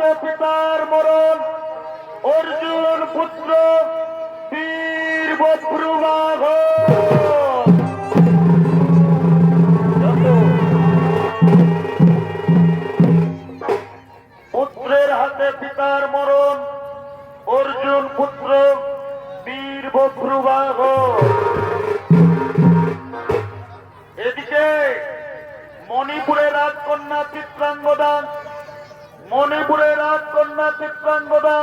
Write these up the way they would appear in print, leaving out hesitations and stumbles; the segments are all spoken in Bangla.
হাতে পিতার মরণ, অর্জুন পুত্র বীর বভ্রুবাহ। পুত্রের হাতে পিতার মরণ, অর্জুন পুত্র বীর বভ্রুবাহ। এদিকে মণিপুরের রাজকন্যা চিত্রাঙ্গদা, মণিপুরের রাজকন্যা চিত্রাঙ্গদা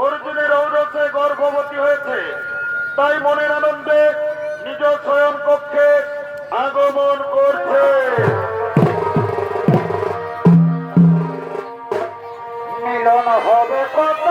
অর্জুনের ঔরসে গর্ভবতী হয়েছে। তাই মনের আনন্দে নিজ শয়ন কক্ষে আগমন করছে। মিলন হবে কত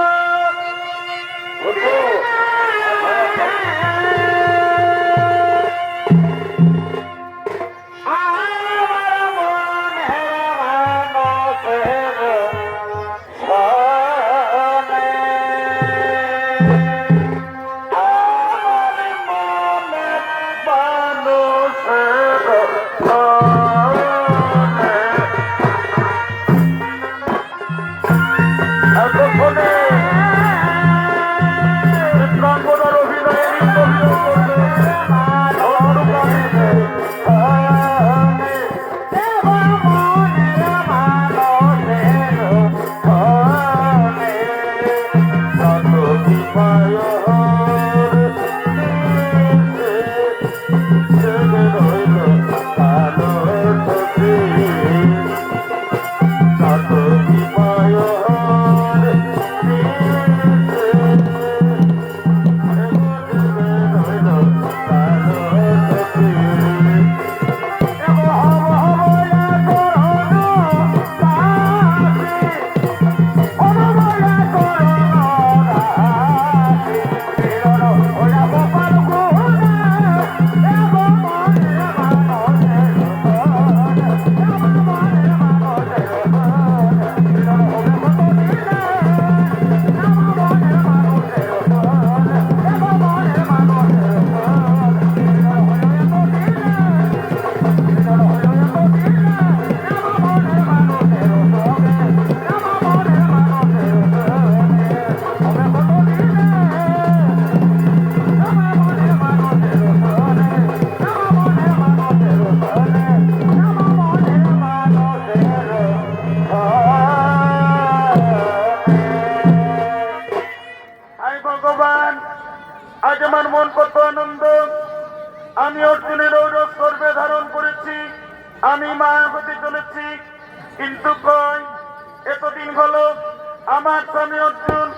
আজ আমার মন কত আনন্দ। আমি অর্জুনের ঔরস গর্ভে ধারণ করেছি, আমি মা হতে চলেছি। কিন্তু কই এতদিন হলো আমার স্বামী অর্জুন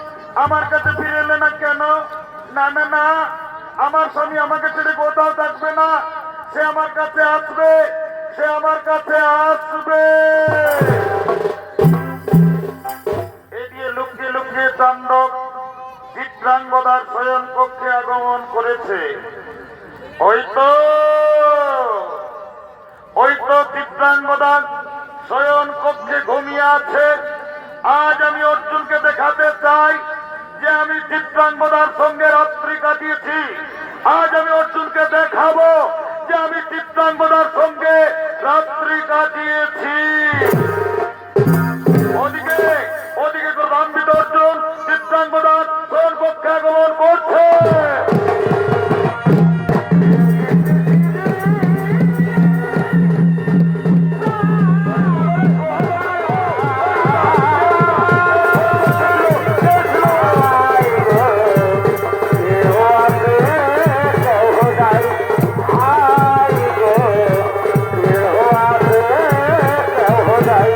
আমার কাছে ফিরে এলে না কেন? না না না, আমার স্বামী আমাকে ছেড়ে কোথাও থাকবে না, সে আমার কাছে আসবে, সে আমার কাছে আসবে। এদিকে লুকিয়ে লুকিয়ে তাণ্ডব চিত্রাঙ্গদার শয়ন কক্ষে আগমন করেছে। ওই তো চিত্রাঙ্গদা শয়ন কক্ষে ঘুমিয়ে আছে। আজ আমি অর্জুনকে দেখাতে চাই যে আমি চিত্রাঙ্গদার সঙ্গে রাত্রি কাটিয়েছি। আজ আমি অর্জুনকে দেখাবো যে আমি চিত্রাঙ্গদার সঙ্গে রাত্রি কাটিয়েছি। ওদিকে ওদিকে গর্বান্বিত অর্জুন চিত্রাঙ্গদার শয়ন কক্ষে আগমন করছে। Bye.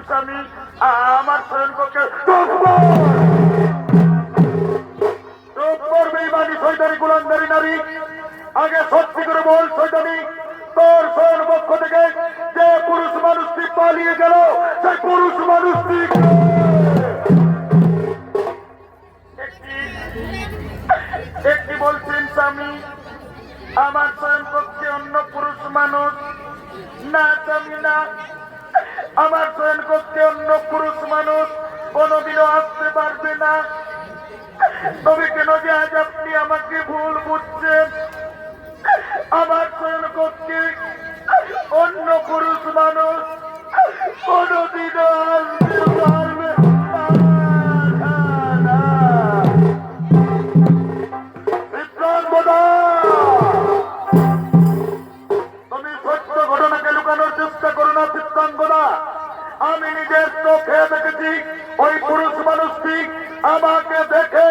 স্বামী আমার শয়নকক্ষে বেঈমানি শয়তানি গোলামদারি নারী। আগে সত্যি করে বল শয়তানি, তোর শয়ন পক্ষ থেকে যে পুরুষ মানুষটি পালিয়ে গেল সেই পুরুষ মানুষটি একটি বলছেন স্বামী আমার শয়ন কক্ষে অন্য পুরুষ মানুষ না স্বামী না, আমার শয়ন কক্ষে অন্য পুরুষ মানুষ কোনোদিনও আসতে পারবে না। তবে কেন যে আজ আপনি আমাকে ভুল বুঝছেন? আমার শয়ন কক্ষে অন্য পুরুষ মানুষ কোনোদিনও আসতে পারবে না। তুমি সত্য ঘটনাকে লুকানোর চেষ্টা করো না চিত্রাঙ্গনা। আমি নিজের চোখে দেখেছি ওই পুরুষ মানুষটি আমাকে দেখে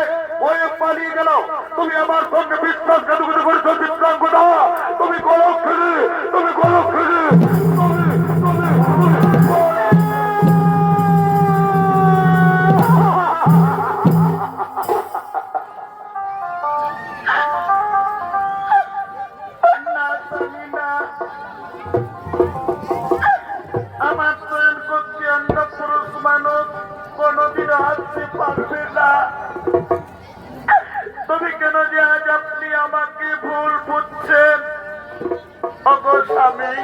ওই পালিয়ে গেল। তুমি আমার সঙ্গে বিশ্বাসঘাতকতা করেছো চিত্রাঙ্গনা। তুমি গলক খেলে, তুমি গলক খেলে, আমার শয়ন কক্ষে অন্য পুরুষ মানুষ কোনোদিনও আসতে পারবে না। তবে কেন যে আজ আপনি আমাকে ভুল বুঝছেন? ওগো স্বামী,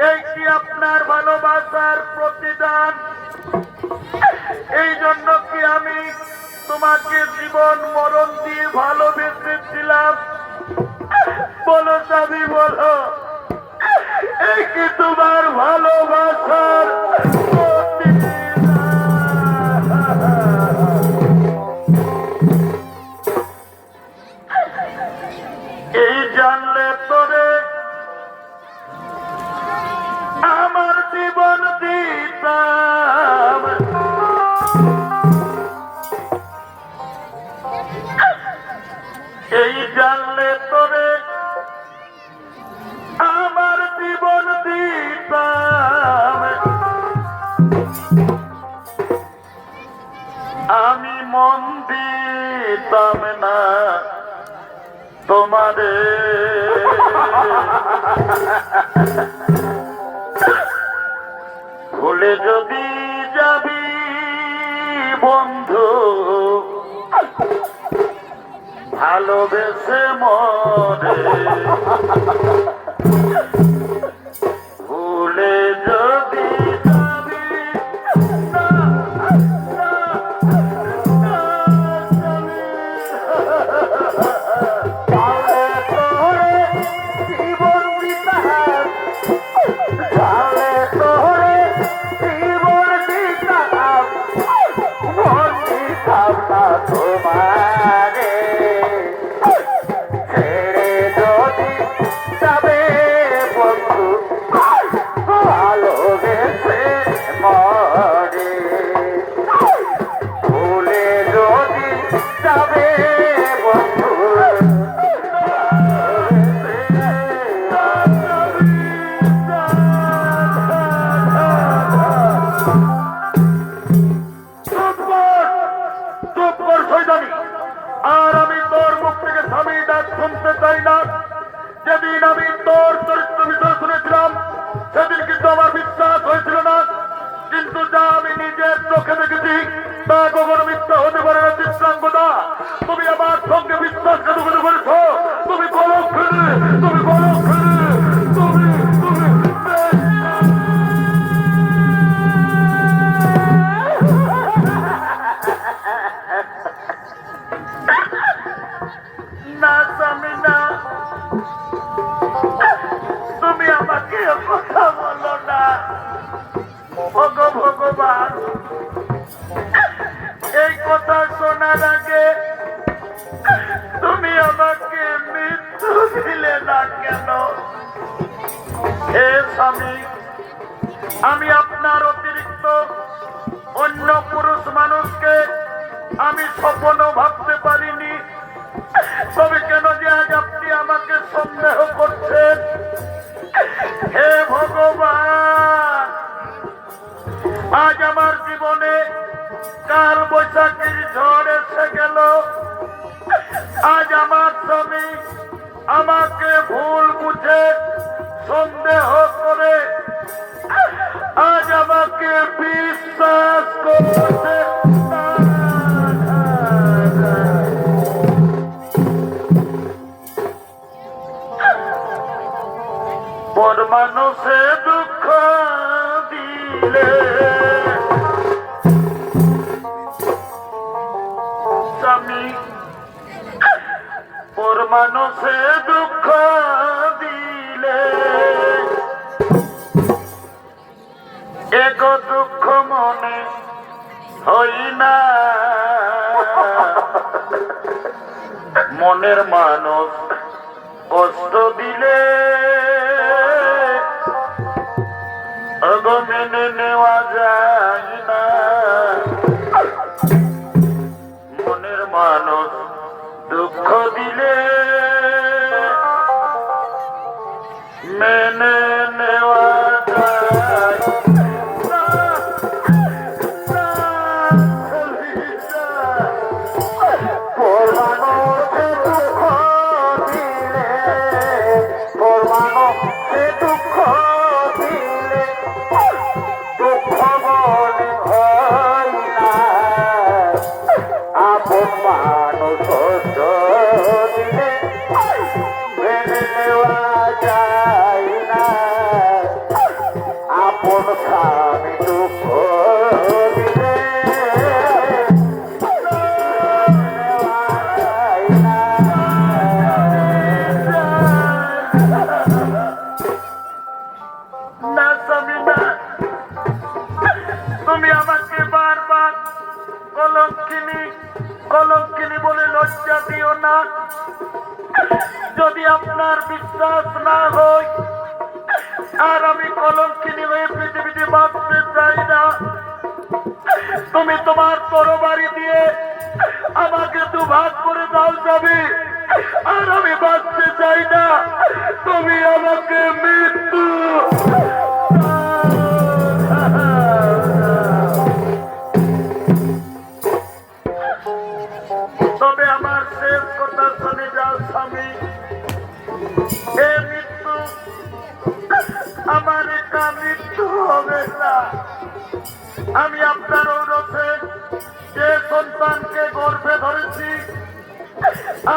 এই কি আপনার ভালোবাসার প্রতিদান? এই জন্য কি আমি তোমাকে জীবন মরণ দিয়ে ভালোবেসেছিলাম? বলো স্বামী বলো, এই কি তোমার ভালোবাসার এই জানলে তোরে আমার জীবন দিতাম, এই জানলে তোরে আমার জীবন দিতাম, আমি মন দিতাম না তোমারে। ভুলে যদি যাবি বন্ধু ভালোবেসে মরে, ভুলে যদি যাবি জীবন দিতাম, তাহলে তোরে জীবন দিতাম, মন দিতাম না তোমারে। ছেড়ে যদি যাবে বন্ধু ভালোবেসে মরে, ভুলে যদি যাবে বন্ধু আর আমি তোর মুখ থেকে স্বামী ডাক শুনতে চাই না। যেদিন আমি তোর চরিত্র বিষয় শুনেছিলাম সেদিন কিন্তু আমার বিশ্বাস হয়েছিল না, কিন্তু যা আমি নিজের চোখে দেখেছি তা কখনো মিথ্যা হতে পারে না চিত্রাঙ্গদা। তুমি আমার সঙ্গে বিশ্বাসঘাতকতা করেছ, তুমি গলক খেলে, তুমি গলক খেলে, তুমি না স্বামী না, তুমি আমাকে কথা বলো না। ওগো ভগবান, এই কথা শোনার আগে তুমি আমাকে মৃত্যু দিলে না কেন? হে স্বামী, আমি আপনার অতিরিক্ত অন্য পুরুষ মানুষকে আমি স্বপ্নও ভাবতে পারিনি। তবে কেন যে আজ আপনি আমাকে সন্দেহ করছেন? হে ভগবান, আজ আমার জীবনে কাল বৈশাখীর ঝড় এসে গেল। আজ আমার স্বামী আমাকে ভুল বুঝে সন্দেহ করে আজ আমাকে বিশ্বাস করতে পর মানুষে দুঃখ দিলে স্বামী পর মানুষে দুঃখ দিলে এক দুঃখ মনে হই না মনের মানুষ কষ্ট দিলে মেনে নেওয়া যায় না মনের মানুষ দুঃখ দিলে মেনে নেওয়া যায় না। তুমি আমাকে বারবার কলঙ্কিনী কলঙ্কিনী বলে লজ্জা দিও না। যদি আপনার বিশ্বাস না হয় আর আমি কলঙ্কিনী হয়ে পৃথিবীতে বাঁচতে চাই না, তুমি তোমার তরবারি দিয়ে আমাকে দুভাগ করে দাও যাবে। আর আমি বাঁচতে চাই না, তুমি আমাকে মৃত্যু তবে আমার শেষ কথা শুনে যাও স্বামী। এ মৃত্যু আমার একটা মৃত্যু হবে না। আমি আপনার ঔরসে যে সন্তানকে গর্ভে ধরেছি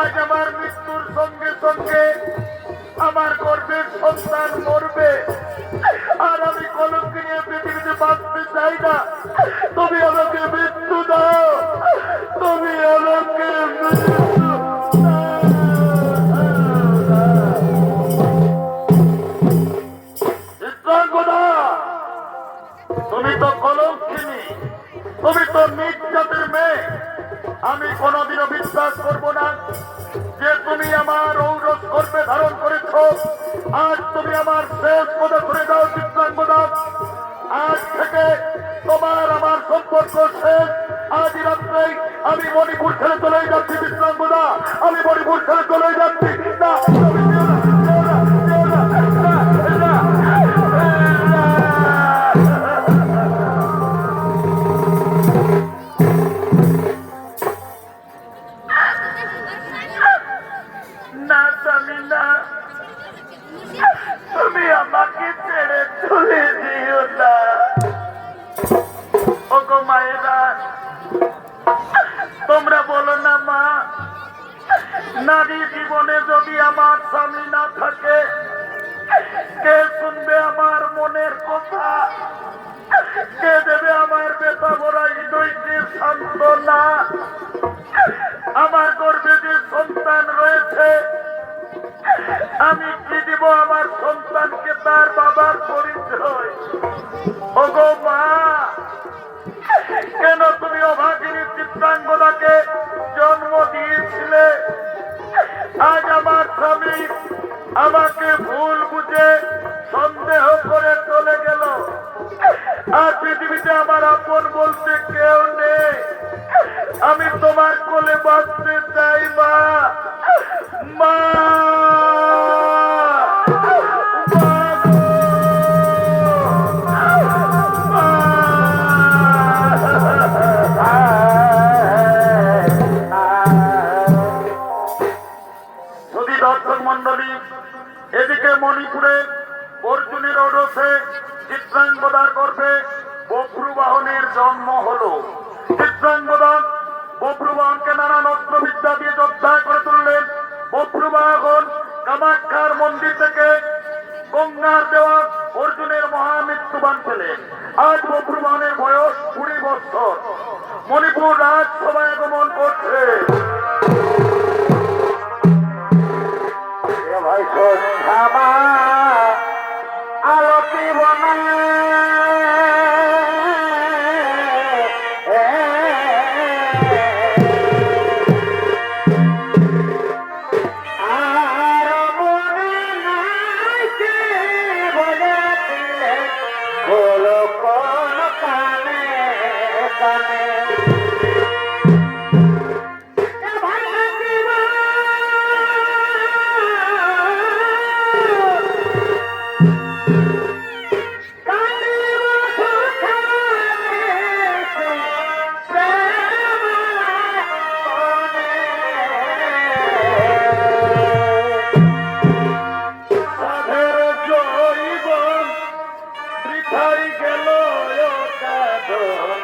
আজ আমার মৃত্যুর সঙ্গে সঙ্গে আমার গর্ভের সন্তান মরবে। আর আমি কলঙ্কি নিয়ে পৃথিবীতে বাঁচতে চাই না। তুমি আমাকে মৃত্যু দাও, তুমি আমাকে তুমি তো কলঙ্কিনী, তুমি তো নিজ জাতির মেয়ে। আমি কোনদিনও বিশ্বাস করব না যে তুমি আমার ঔরস গর্ভে ধারণ করেছ। আজ তুমি আমার শেষ কথা করে দাও চিত্রাঙ্গদা। আজ থেকে তোমার আমার সম্পর্ক শেষ। আজ রাত্রেই আমি মণিপুর ছেড়ে চলে যাচ্ছি চিত্রাঙ্গদা। আমি মণিপুর ছেড়ে চলে যাচ্ছি না। তুমি আমাকে ছেড়ে চলে দিও না। ওগো মায়েরা, তোমরা বলো না মা, নারী জীবনে যদি আমার স্বামী না থাকে কে শুনবে আমার মনের কথা? কে দেবে আমার ব্যথা ভরা হৃদয়কে সান্ত্বনা? আমার গর্ভে যে সন্তান রয়েছে আমি কি দিব আমার সন্তানকে তার বাবার পরিচয়? ওগো মা, কেন তুমি অভাগিনী চিত্রাঙ্গদাকে জন্ম দিয়েছিলে? আজ আমার স্বামী আমাকে ভুল বুঝে সন্দেহ করে চলে গেল। আর পৃথিবীতে আমার আপন বলতে কেউ নেই। আমি তোমার কোলে বাঁচতে চাই মা। মা গর্ভে বভ্রুবাহনের জন্ম হলো। চিত্রাঙ্গদন বভ্রুবাহনকে নানান অস্ত্রবিদ্যা দিয়ে যোদ্ধা করে তুললেন। বভ্রুবাহন কামাখ্যার মন্দির থেকে গঙ্গার দেওয়া অর্জুনের মহামৃত্যুবান ছিলেন। আজ বভ্রুবাহনের বয়স 20 বছর। মণিপুর রাজসভায় আগমন করছে। ভাই সন্ধ্যামা আলতি বনে আর মনে নাইতে বলেছিলে বলো কোন কানে কানে সাধের জৈবন বৃথাই গেল অকাদন।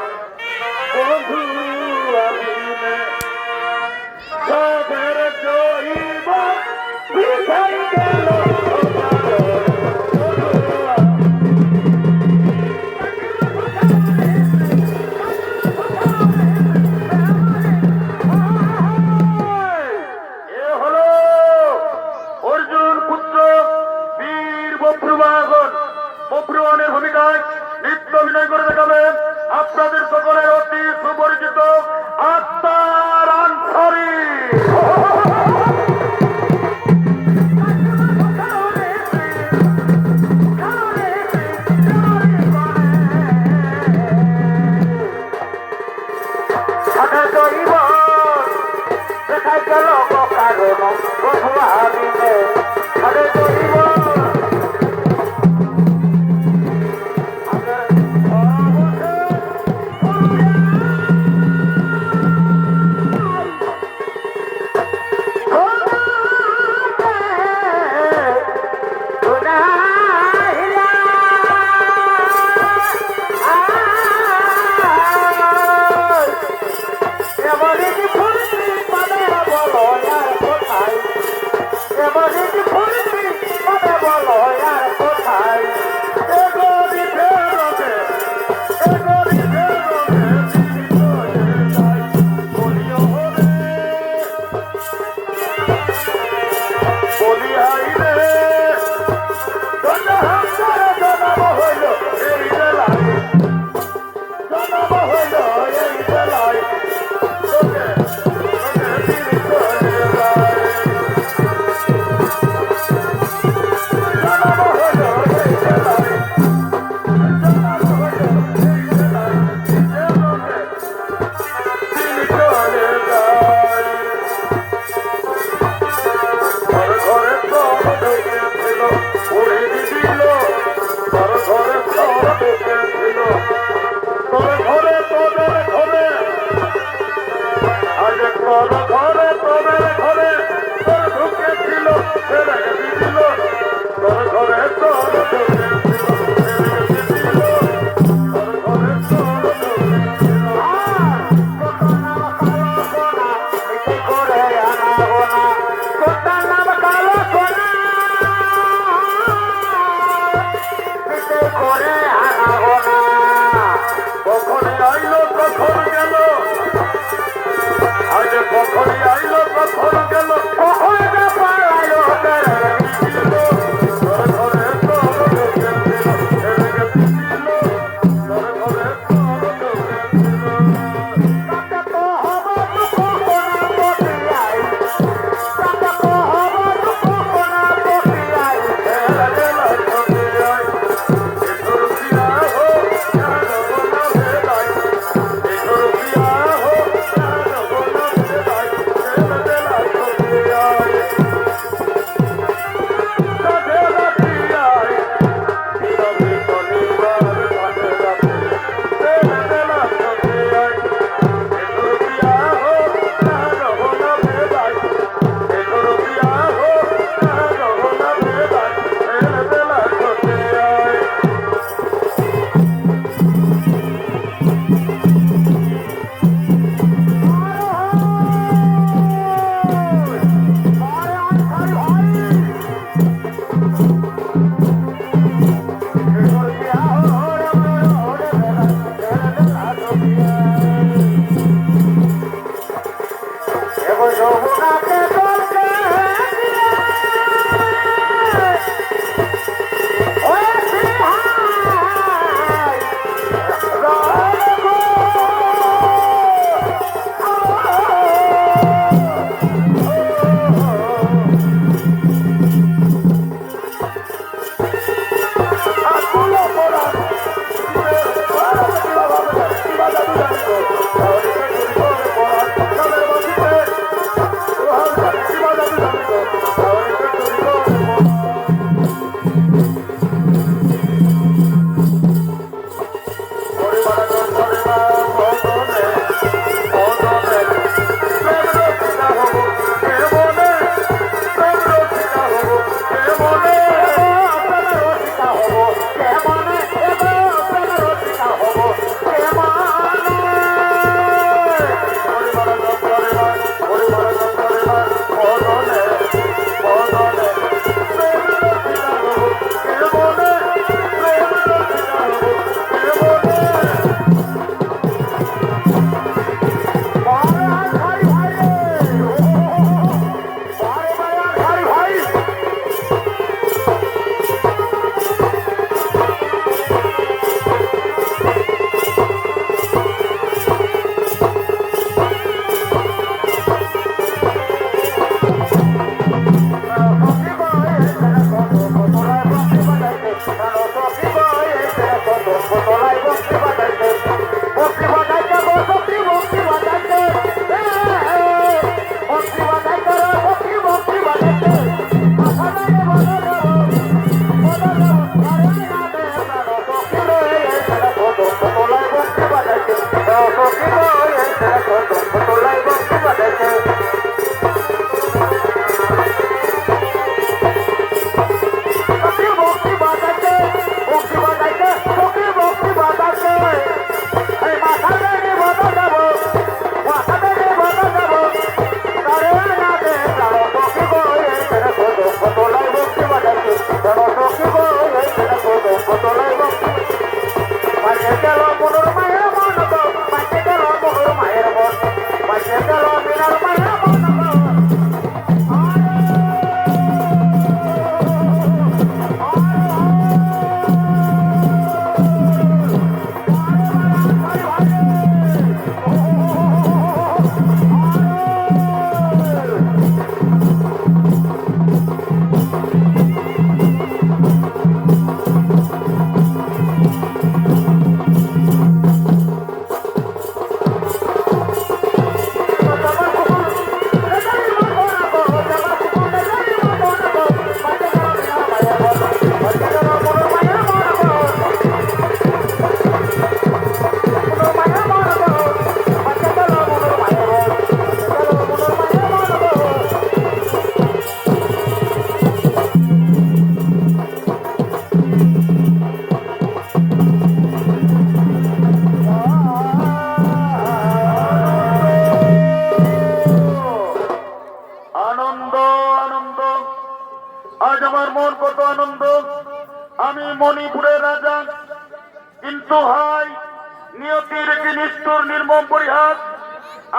নিয়তির কি নিষ্ঠুর নির্মম পরিহাস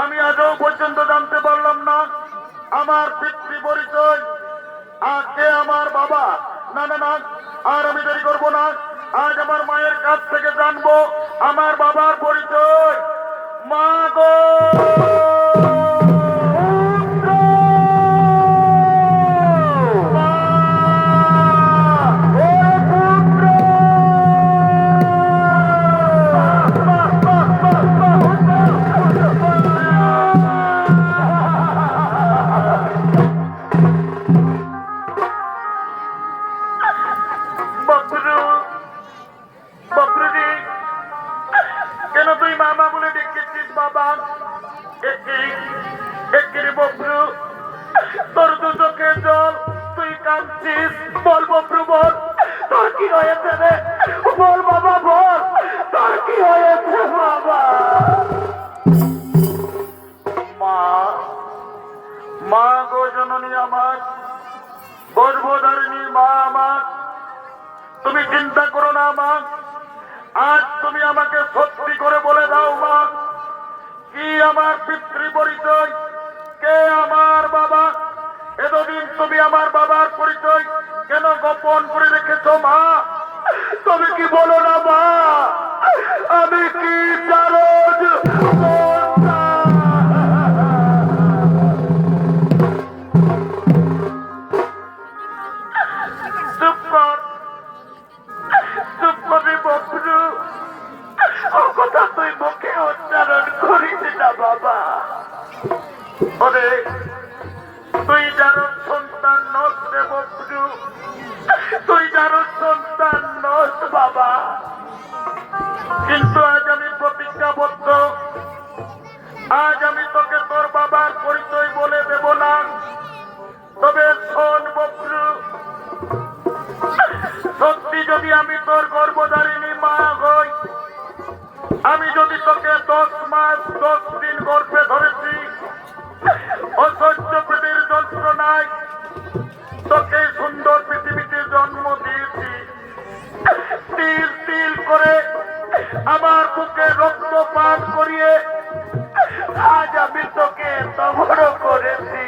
আমি আজও পর্যন্ত জানতে পারলাম না। আমার পিতৃ পরিচয় আর কে আমার বাবা। না না না, আর আমি দেরি করবো না। আজ আমার মায়ের কাছ থেকে জানবো আমার বাবার পরিচয়। মা গো, কেন তুই মামা বলে ডেকেছিস বাবা? একে বব্রু, তোর দু চোখে জল, তুই কাঁদছিস। বল বব্রু বল, তোর কি হয়েছে রে? বল বাবা বল, তোর কি হয়েছে বাবা? মা, মা গো জননী আমার, গর্ভধারিণী মা আমার, তুমি চিন্তা করো না মা। আজ তুমি আমাকে সত্যি করে বলে দাও মা, কি আমার পিতৃ পরিচয়, কে আমার বাবা? এতদিন তুমি আমার বাবার পরিচয় কেন গোপন করে রেখেছো মা? তুমি কি বলো না মা, আমি কি জারজ সন্তান? চুপ কর, চুপ করবি বব্রু। ও কথা তুই মুখে উচ্চারণ করিস না বাবা। ওরে, তুই যার সন্তান নস রে বব্রু, তুই যার সন্তান নস বাবা। কিন্তু আজ আমি প্রতিজ্ঞাবদ্ধ, আজ আমি তোকে তোর বাবার পরিচয় বলে দেব না। তবে শোন বব্রু, সত্যি যদি আমি তোর গর্ভধারিণী মা হই, আমি যদি তোকে 10 মাস 10 দিন গর্ভে ধরেছি, অসহ্য পৃথিবীর যন্ত্রণায় তোকে সুন্দর পৃথিবীতে জন্ম দিয়েছি, তিল তিল করে আমার বুকে রক্তপাত করিয়ে আজ আমি তোকে এত বড় করেছি।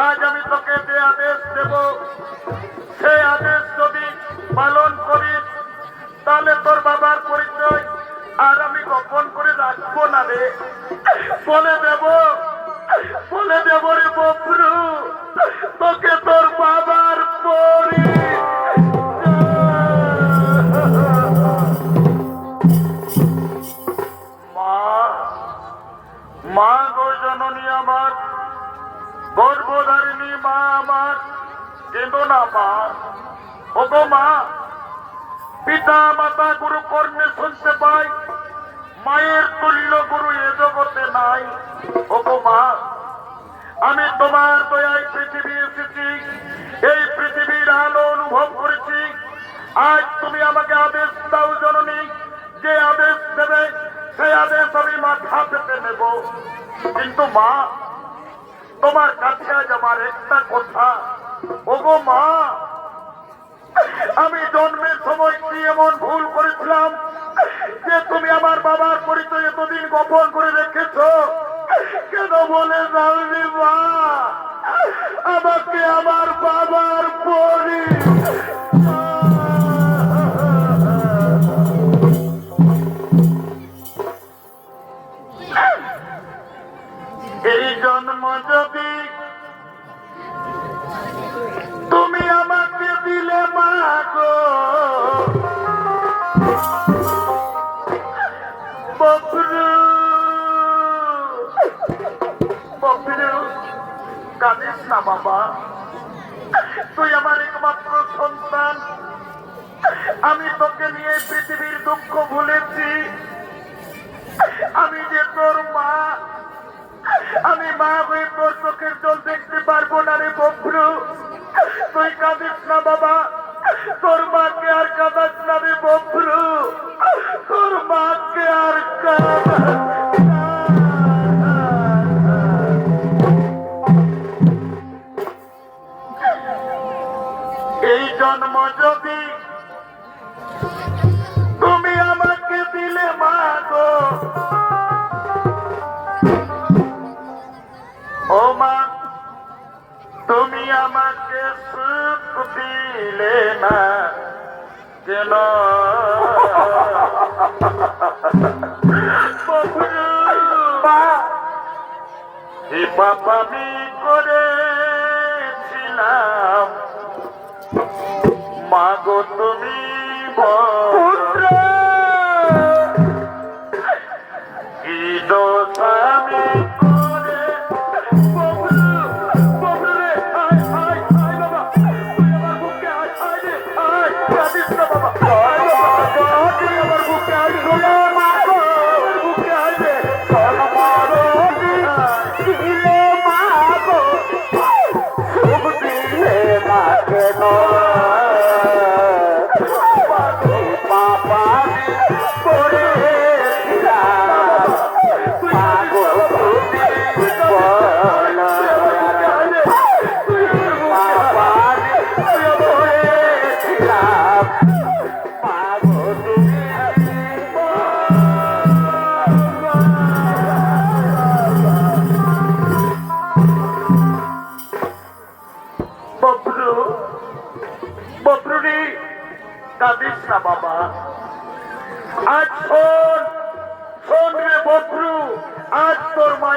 আজ আমি তোকে যে আদেশ দেব, সেই আদেশ যদি পালন করিস, তাহলে তোর বাবার পরিচয় আর আমি গোপন করে রাখবো না রে। বলে দেব রে বব্রু, তোকে তোর বাবার মা গো জননী আমার, গর্ভধারিণী মা আমার, কেঁদো না মা। ও গো মা, পিতা মাতা গুরু কর্ণে শুনতে পাই, মায়ের তুল্য গুরু এ জগতে নাই। ও গো মা, আমি তোমার দয়ায় পৃথিবী এসেছি, এই পৃথিবীর আলো অনুভব করেছি। আজ তুমি আমাকে আদেশ দাও জননী, যে আদেশ দেবে সেই আদেশ আমি মাথা পেতে নেব। কিন্তু মা, তোমার কাছে আজ আমার একটা কথা। ও গো মা, আমি জন্মের সময় কি এমন ভুল করেছিলাম যে তুমি আমার বাবার পরিচয় এতদিন গোপন করে রেখেছ? কেন বলে যাওনি মা আমাকে আমার বাবার এই জন্ম যদি তুমি আমাকে দিলে মা গো, বব্রু বব্রু, কাঁদিস না বাবা, তুই আমার একমাত্র সন্তান। আমি তোকে নিয়ে পৃথিবীর দুঃখ ভুলেছি। আমি যে তোর মা, আমি মা হয়ে তোর চোখের জল দেখতে পারবো না রে বব্রু। তুই কাঁদিস না বাবা, তোর মাকে আর কাঁদাস না রে বব্রু, তোর মাকে আর এই জন্ম যদি তুমি আমাকে দিলে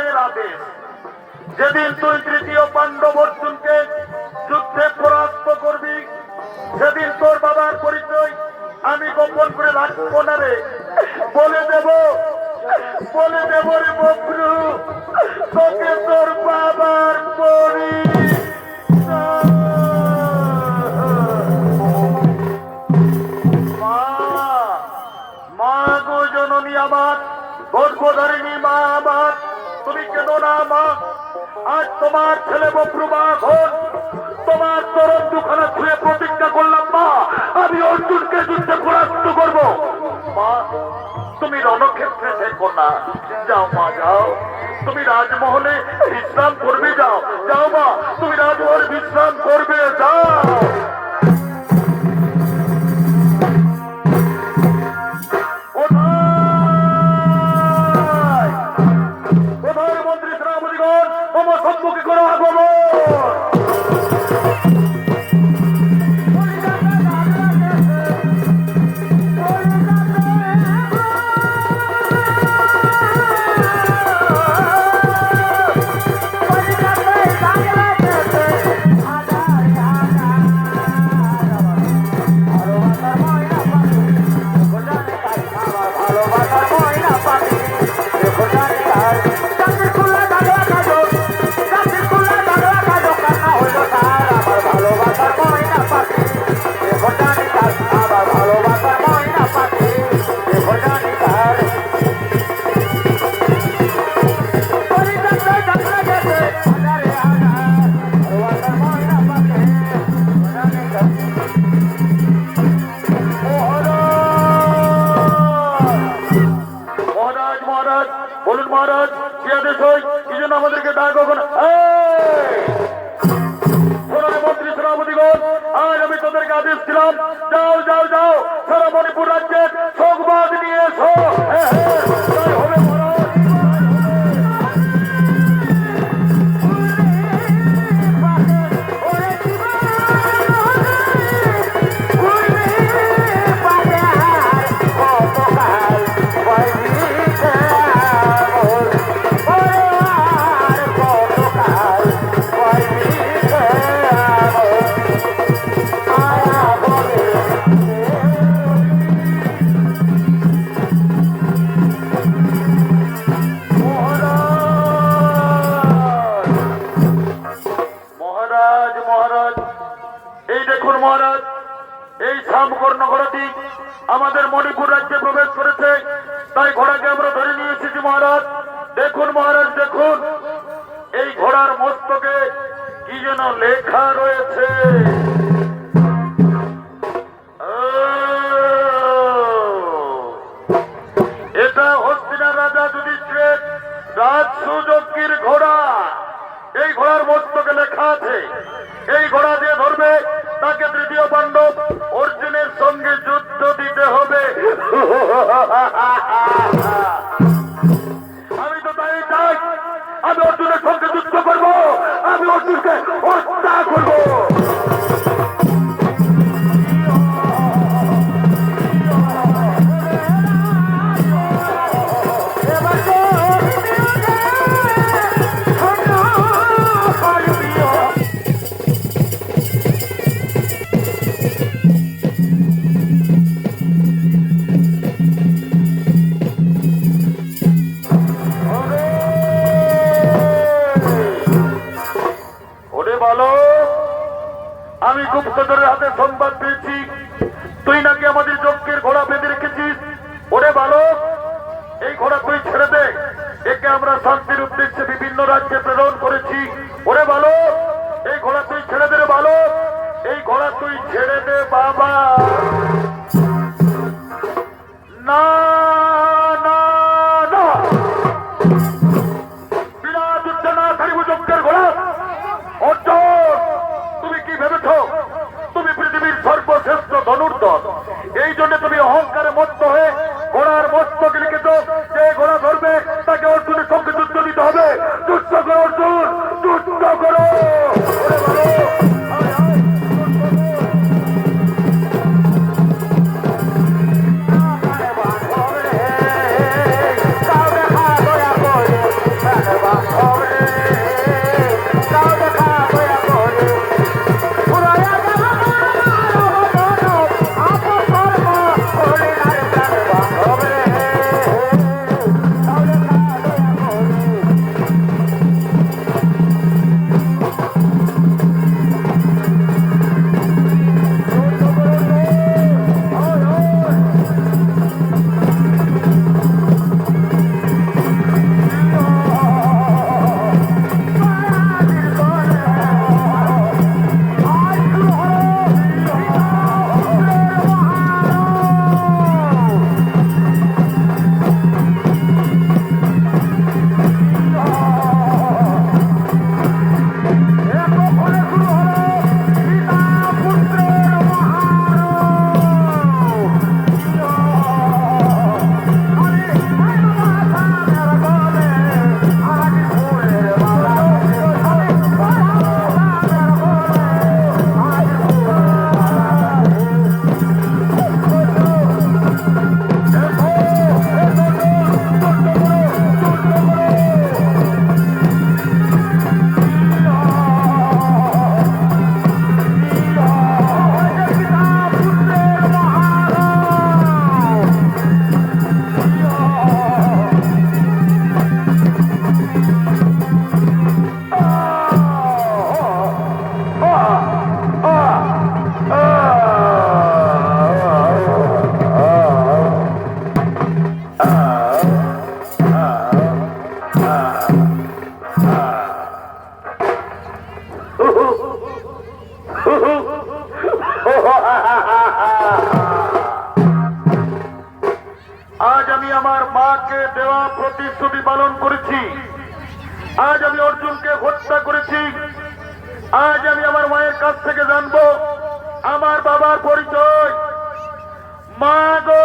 মায়ের আদেশ। যেদিন তুই তৃতীয় পাণ্ডব অর্জুনকে যুদ্ধে পরাস্ত করবি, সেদিন তোর বাবার পরিচয় আমি গোপন করে রাখবো না রে। বলে দেব রে বকরু, তোকে তোর বাবার মা গো জননী আমার, গর্ভধারিণী মা আমার, তুমি কেন না মা? আজ তোমার ছেলে বকরু এখন তোমার চরণ দুখানা ছুঁয়ে প্রতিজ্ঞা করলাম মা, আমি অর্জুনকে যুদ্ধে পরাস্ত করব। মা তুমি রণক্ষেত্রে থেকো না, যাও মা যাও, তুমি রাজমহলে বিশ্রাম করবে, যাও যাও মা, তুমি রাজমহলে বিশ্রাম করবে, যাও। প্রধানমন্ত্রী সেনাপতিগণ আমার সম্মুখে করো আগমন। বলুন মহারাজ, কি আদেশ হয়? কি জন্য আমাদেরকে ডাক? প্রধানমন্ত্রী সেনাপতিগণ, আজ আমি তোদেরকে আদেশ দিলাম, যাও যাও যাও, সারা মণিপুর রাজ্যের সংবাদ নিয়ে এসো। হবে আমাদের মণিপুর রাজ্যে প্রবেশ করেছে, তাই ঘোড়াকে আমরা ধরে নিয়ে এসেছি মহারাজ। দেখুন মহারাজ, দেখুন এই ঘোড়ার মস্তকে কি যেন লেখা রয়েছে। এটা হস্তিনার রাজা যুধিষ্ঠিরের রাজসুযজ্ঞের ঘোড়া। এই ঘোড়ার মস্তকে লেখা আছে, এই ঘোড়া দিয়ে ধরবে তাকে তৃতীয় পাণ্ডব অর্জুনের সঙ্গে যুদ্ধ দিতে হবে। আমি তো তাই চাই, আমি অর্জুনের সঙ্গে যুদ্ধ করব, আমি অর্জুনকে হত্যা করব। আমি গুপ্তচরের হাতে সংবাদ পেয়েছি, তুই নাকি আমাদের যজ্ঞের ঘোড়া বেঁধে রেখেছিস। ওরে বালক, এই ঘোড়া তুই ছেড়ে দে, একে আমরা শান্তির উদ্দেশ্যে বিভিন্ন রাজ্যে প্রেরণ করেছি। ওরে বালক, এই ঘোড়া তুই ছেড়ে দে রে বালক, এই ঘোড়া তুই ছেড়ে দে বাবা। না না না, বিনা যুদ্ধে না ছাড়িব যজ্ঞের ঘোড়া। অর্জুন, তুমি কি ভেবেছ তুমি পৃথিবীর সর্বশ্রেষ্ঠ ধনুর্ধর? এই জন্য তুমি অহংকারে মত্ত হয়ে ঘোড়ার মস্তকে লিখেছ যে ঘোড়া ধরবে তাকে অর্জুনের সঙ্গে যুদ্ধ দিতে হবে। যুদ্ধ করো অর্জুন, যুদ্ধ করো। আমার মাকে দেওয়া প্রতিশ্রুতি পালন করেছি। আজ আমি অর্জুনকে হত্যা করেছি। আজ আমি আমার মায়ের কাছ থেকে জানবো আমার বাবার পরিচয়। মা গো,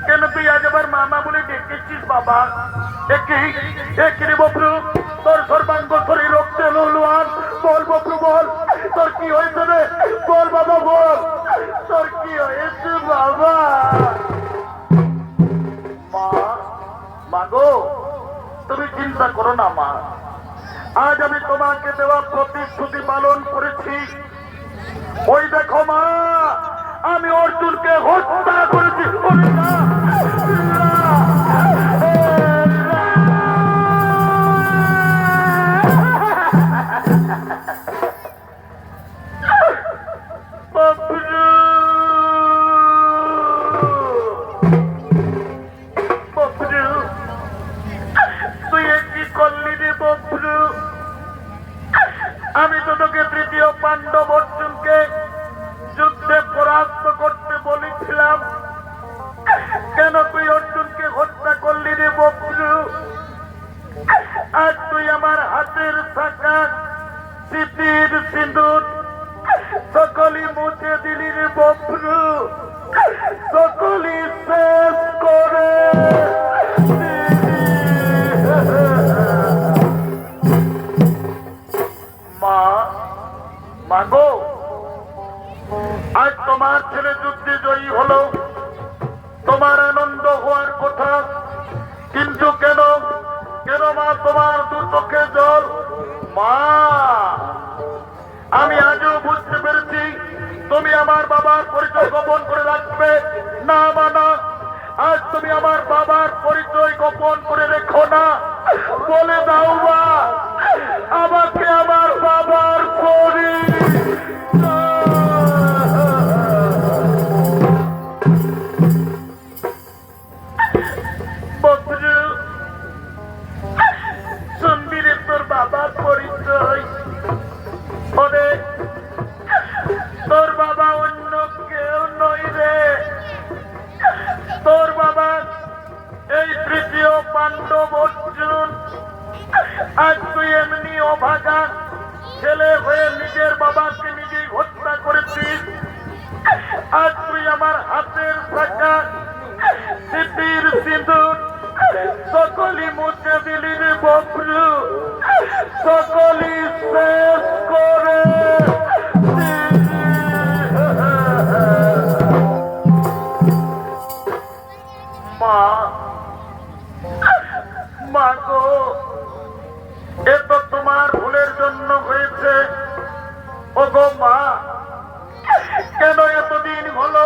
কেন তুই আজ আবার মামা বলে ডেকেছিস বাবা? বপ্রু, তোর সর্বাঙ্গ শরীর রক্তে লোলুয়ান। বল বপ্রু, বল তোর কি হয়েছে রে? বল বাবা, বল তোর কি হয়েছে বাবা? মা, মা গো, তুমি চিন্তা করো না মা। আজ আমি তোমাকে দেওয়া প্রতিশ্রুতি পালন করেছি। ওই দেখো মা, আমি অর্জুনকে হত্যা করেছি। ওরে না, বপ্রু, বপ্রু, তুই এ কি করলি রে বপ্রু? আমি তো তোকে তৃতীয় পাণ্ডব অর্জুনকে যুদ্ধে পরাস্ত করতে বলেছিলাম। কেন তুই অর্জুনকে হত্যা করলি রে বপ্রু? আজ তুই আমার হাতের থাকা স্মৃতির সিঁদুর সকলই মুছে দিলি রে বপ্রু। সকলই শেষ করে মা, মা গো, আজ তোমার ছেলে যুদ্ধে জয়ী হলো, তোমার আনন্দ হওয়ার কথা, কিন্তু কেন কেন মা তোমার দু চোখে জল? মা, আমি আজও বুঝতে পেরেছি তুমি আমার বাবার পরিচয় গোপন করে রাখবে না। মানা, আজ তুমি আমার বাবার পরিচয় গোপন করে রেখো না। বলে দাও মা, আমাকে আমার বাবার সন্দিরে তোর বাবার পরিচয়। ওরে, তোর বাবা অন্য কেউ নয় রে। তোর বাবা এই তৃতীয় পাণ্ডব অর্জুন। আজ তুই এমনি অভাগা ছেলে হয়ে নিজের বাবাকে নিজেই হত্যা করেছিস। আজ তুই আমার হাতের থাকা স্মৃতির সিঁদুর সকলই মুছে দিলি রে বপ্রু। সকলই শেষ করে মা, মা গো, এ তো তোমার ভুলের জন্য হয়েছে। ও গো মা, কেন এতদিন হলো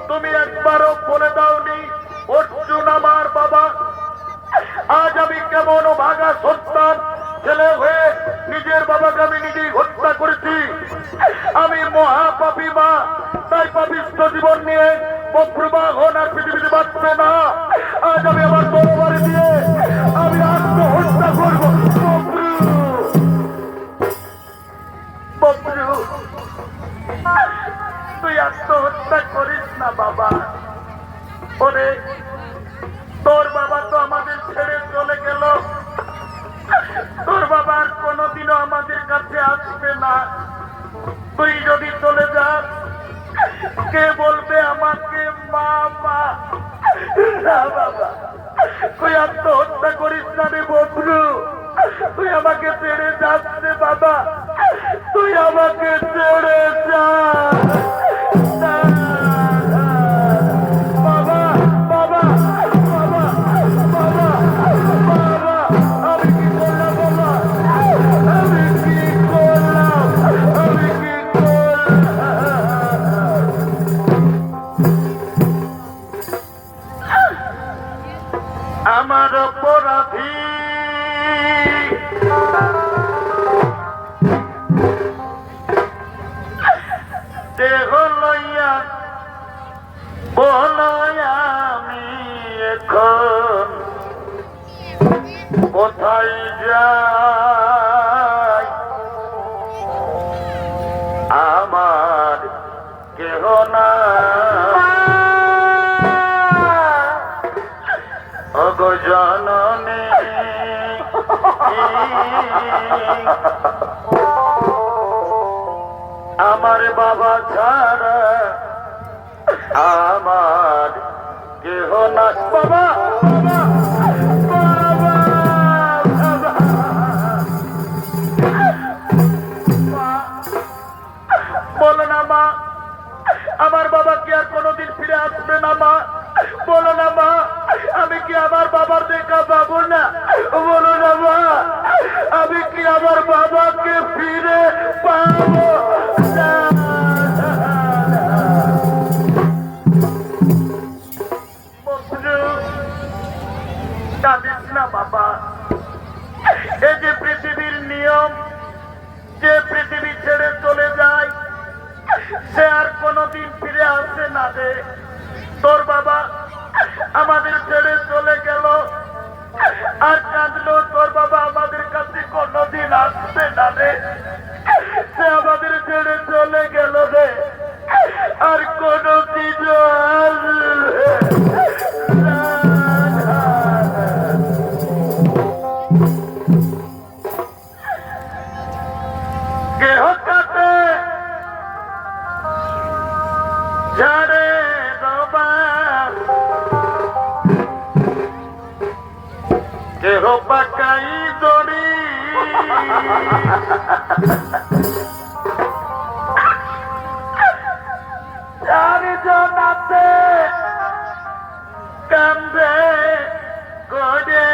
তুমি একবারও বলে দাওনি অর্জুন আমার বাবা? আজ আমি কেমন ভাগা সন্তান ছেলে হয়ে নিজের বাবাকে আমি নিজেই হত্যা করেছি। আমি মহাপাপী মা, তাই পাপিষ্ঠ জীবন নিয়ে বপ্রুমা হন আর পৃথিবীতে বাঁচবে না। আজ আমি আমার তরবারি দিয়ে আমি আত্মহত্যা করবো। বপ্রু, বপ্রু, তুই আত্মহত্যা করিস না বাবা। ওরে, তোর বাবা তো আমাদের ছেড়ে চলে গেল। তোর বাবার কোনোদিনও আমাদের কাছে আসবে না। তুই যদি চলে যাস, কে বলবে আমাকে মা? মা না বাবা, তুই আত্মহত্যা করিস না রে বপ্রু। তুই আমাকে ছেড়ে যাস রে বাবা, তুই আমাকে ছেড়ে যা। বাবা, বাবা, বাবা, বাবা, বাবা, আমি কি করলাম বাবা? আমি কি করলাম? আমি কি করলাম? আমার অপরাধী দেহ লইয়া বলয় আমি এখন কোথায় যাই আমার কেহ না অগো জননী আমার বাবা ছাড়া আমার কেহ না বাবা বলো না মা আমার বাবা কি আর কোনোদিন ফিরে আসবে না মা বলো না মা আমি কি আমার বাবার দেখা পাবো না বলো না মা আমি কি আমার বাবাকে ফিরে পাবো না কাঁদিস না বাবা এই যে পৃথিবীর নিয়ম যে পৃথিবী ছেড়ে চলে যায় সে আর কোনোদিন ফিরে আসে না রে তোর বাবা আমাদের ছেড়ে চলে গেল আর কাঁদলো তোর বাবা আমাদের কাছে কোনোদিন আসবে না রে সে আমাদের ছেড়ে চলে গেল রে আর কোনোদিন আসবে না। কেহ কাটে ঝাড়ে দবা কেহ পাকাই দড়ি চারজনাতে কান্দে করে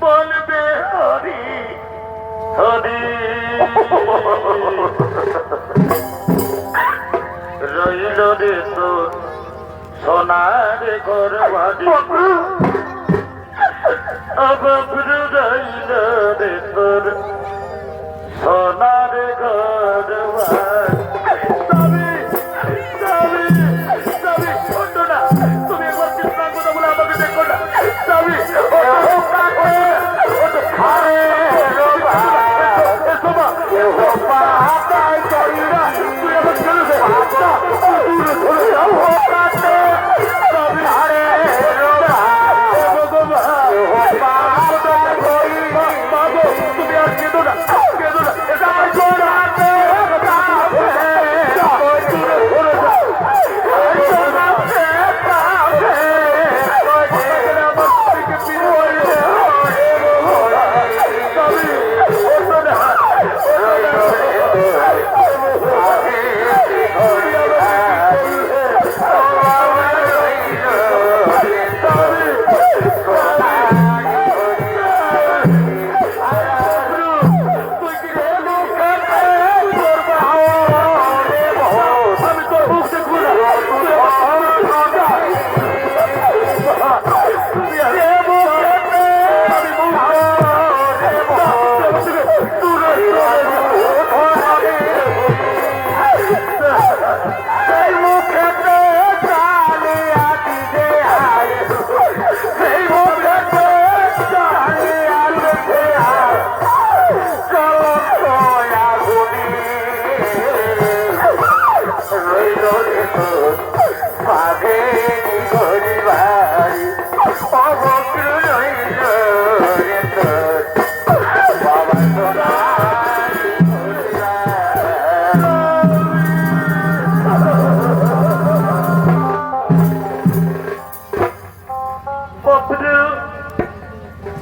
বলবে হরি হরি রইল রে তোর সোনার ঘর বাড়ি অবব্রু রইল রে তোর সোনার ঘর বাড়ি তুমি একবার কৃষ্ণার কথা বলে আমাকে দেখো না স্বামী তুমি আর কেঁদো না কেঁদো না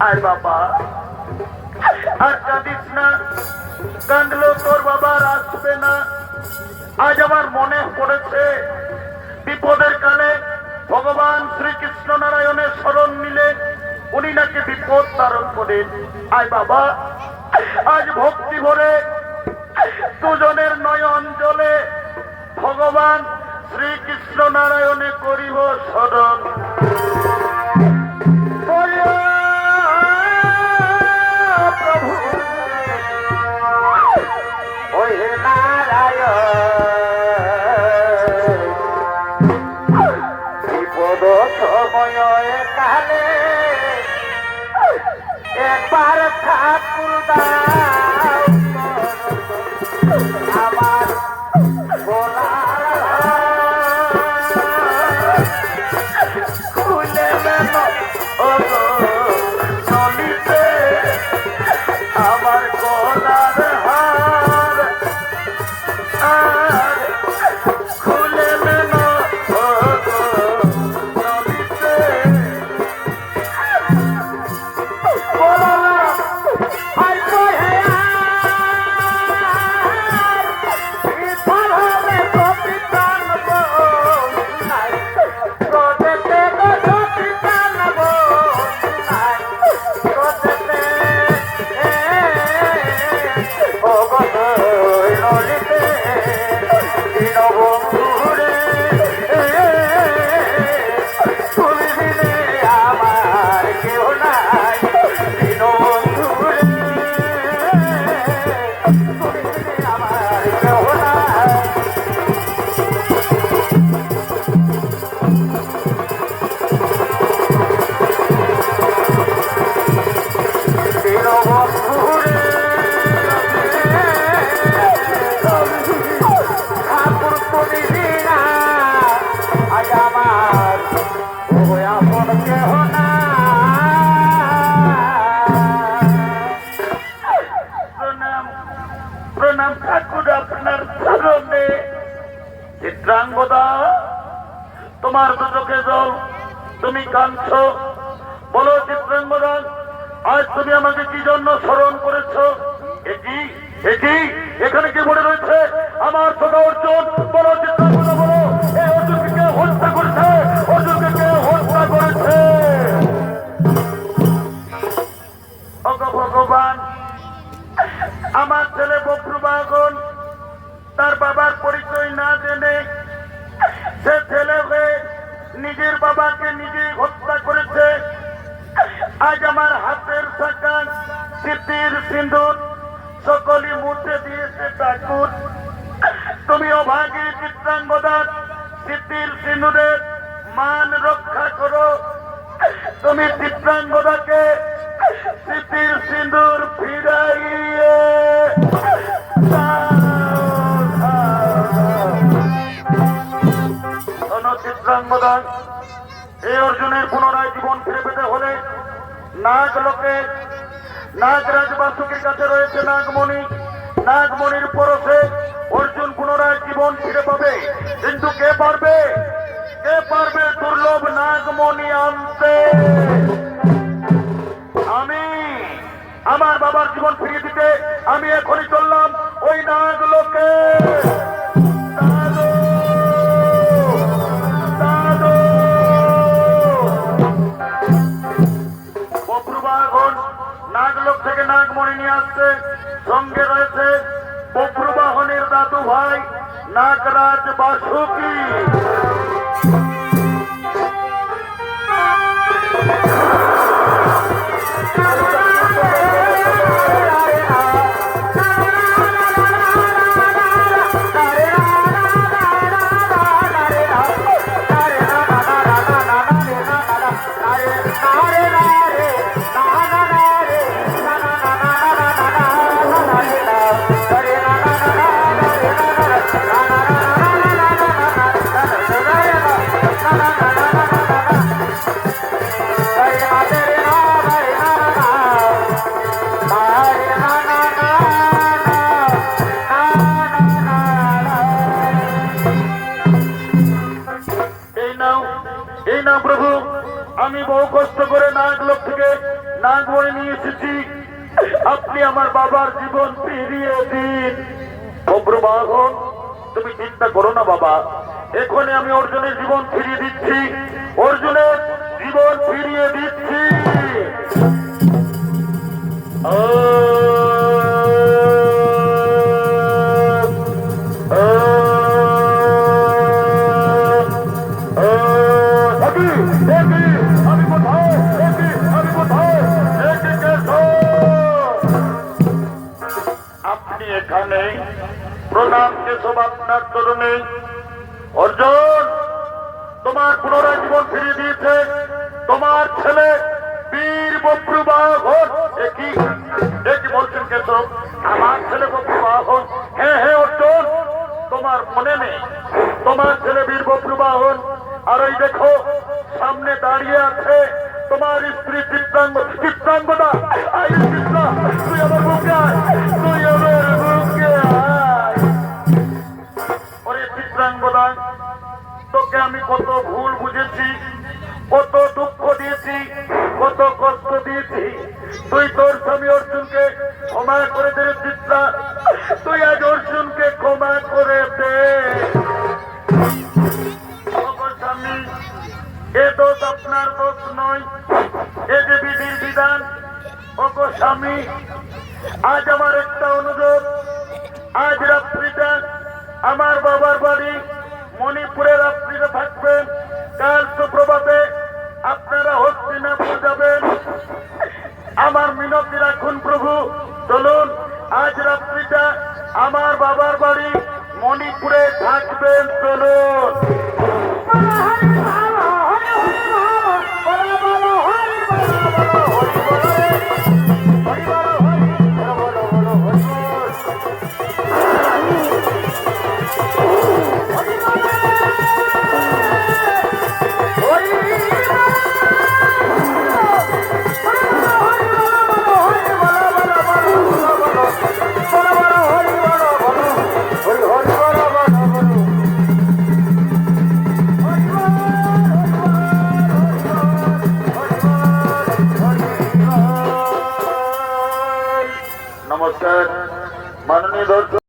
আর বাবা আর কাঁদিস না কাঁদলো তোর বাবা আর আসবে না আজ আমার মনে পড়েছে বিপদের কালে ভগবান শ্রীকৃষ্ণ নারায়ণের শরণ নিলে উনি নাকি বিপদ তারণ করেন আয় বাবা আজ ভক্তি ভরে দুজনের নয়ন জলে ভগবান শ্রীকৃষ্ণ নারায়ণে করিব শরণ প্রভু গলার হার আর খুলে না নলিতে প্রণাম ঠাকুর আপনার চরণে। চিত্রাঙ্গদা, তোমার তো চোখে জল, তুমি কাঁদছ। বলো চিত্রাঙ্গদা, আজ তুমি আমাকে কি জন্য স্মরণ করেছ? এটি এখানে কি পড়ে রয়েছে? আমার ছোট অর্জুন। বলো চিত্রাঙ্গদা, বলো এই অর্জুনকে কে হত্যা করেছে? অর্জুনকে কে হত্যা করেছে? ভগবান, আমার ছেলে বক্রবাহন তার বাবার পরিচয় না জেনে সে ছেলে হয়ে নিজের বাবাকে নিজেই হত্যা করেছে। আজ আমার হাতের শাখা স্মৃতির সিঁদুর সকলই মুছে দিয়েছে ঠাকুর। তুমি অভাগী চিত্রাঙ্গদা, স্মৃতির সিঁদুরের মান রক্ষা করো। তুমি চিত্রাঙ্গদাকে স্মৃতির সিঁদুর ফিরাইয়ে চিত্রাঙ্গদা, এই অর্জুনের পুনরায় জীবন ফিরে পেতে হলে নাগলোকে নাগরাজ বাসুকের কাছে রয়েছে নাগমণি। নাগমণির পরশে অর্জুন পুনরায় জীবন ফিরে পাবে। কিন্তু কে পারবে দুর্লভ নাগমণি আনতে? আমি আমার বাবার জীবন ফিরিয়ে দিতে আমি এখনই চললাম ওই নাগলোকে। বক্রবাহন নাগলোক থেকে নাগমণি নিয়ে আসছে। সঙ্গে রয়েছে বক্রবাহনের দাদু ভাই নাগরাজ বাসুকি। এই না প্রভু, আমি বহু কষ্ট করে নাগলোক থেকে নাগমণি নিয়ে এসেছি। আপনি আমার বাবার জীবন ফিরিয়ে দিন। বক্রবাহন, তুমি চিন্তা করো না বাবা, এখনই আমি অর্জুনের জীবন ফিরিয়ে দিচ্ছি। অর্জুনের জীবন ফিরিয়ে দিচ্ছি। এখানে প্রণাম কেশব আপনার চরণে। অর্জুন, তোমার পুনরায় জীবন ফিরিয়ে দিয়েছে তোমার ছেলে বীর বক্রবাহন। একই বলছেন কেশব, আমার ছেলে বক্রবাহন? হ্যাঁ অর্জুন, তোমার মনে নেই তোমার ছেলে বীর বক্রবাহন? আর ওই দেখো সামনে দাঁড়িয়ে আছে তোমার স্ত্রী চিত্রাঙ্গদা। তুই আমার বুকে আয়, তুই করে দে চিত্রা, তুই আজ অর্জুনকে ক্ষমা করে দে। ওগো স্বামী, এ দোষ আপনার দোষ নয়, এ যে বিধির বিধান। ওগো স্বামী, আজ আমার একটা অনুরোধ, আজ রাত্রিটা আমার বাবার বাড়ি মণিপুরে রাত্রিতে থাকবেন, কাল সুপ্রভাতে আপনারা হস্তিনাপুর যাবেন। আমার মিনতি রাখুন প্রভু, চলুন আজ রাত্রিটা আমার বাবার বাড়ি মণিপুরে থাকবেন, চলুন। নমস্কার মাননীয় দর্শক।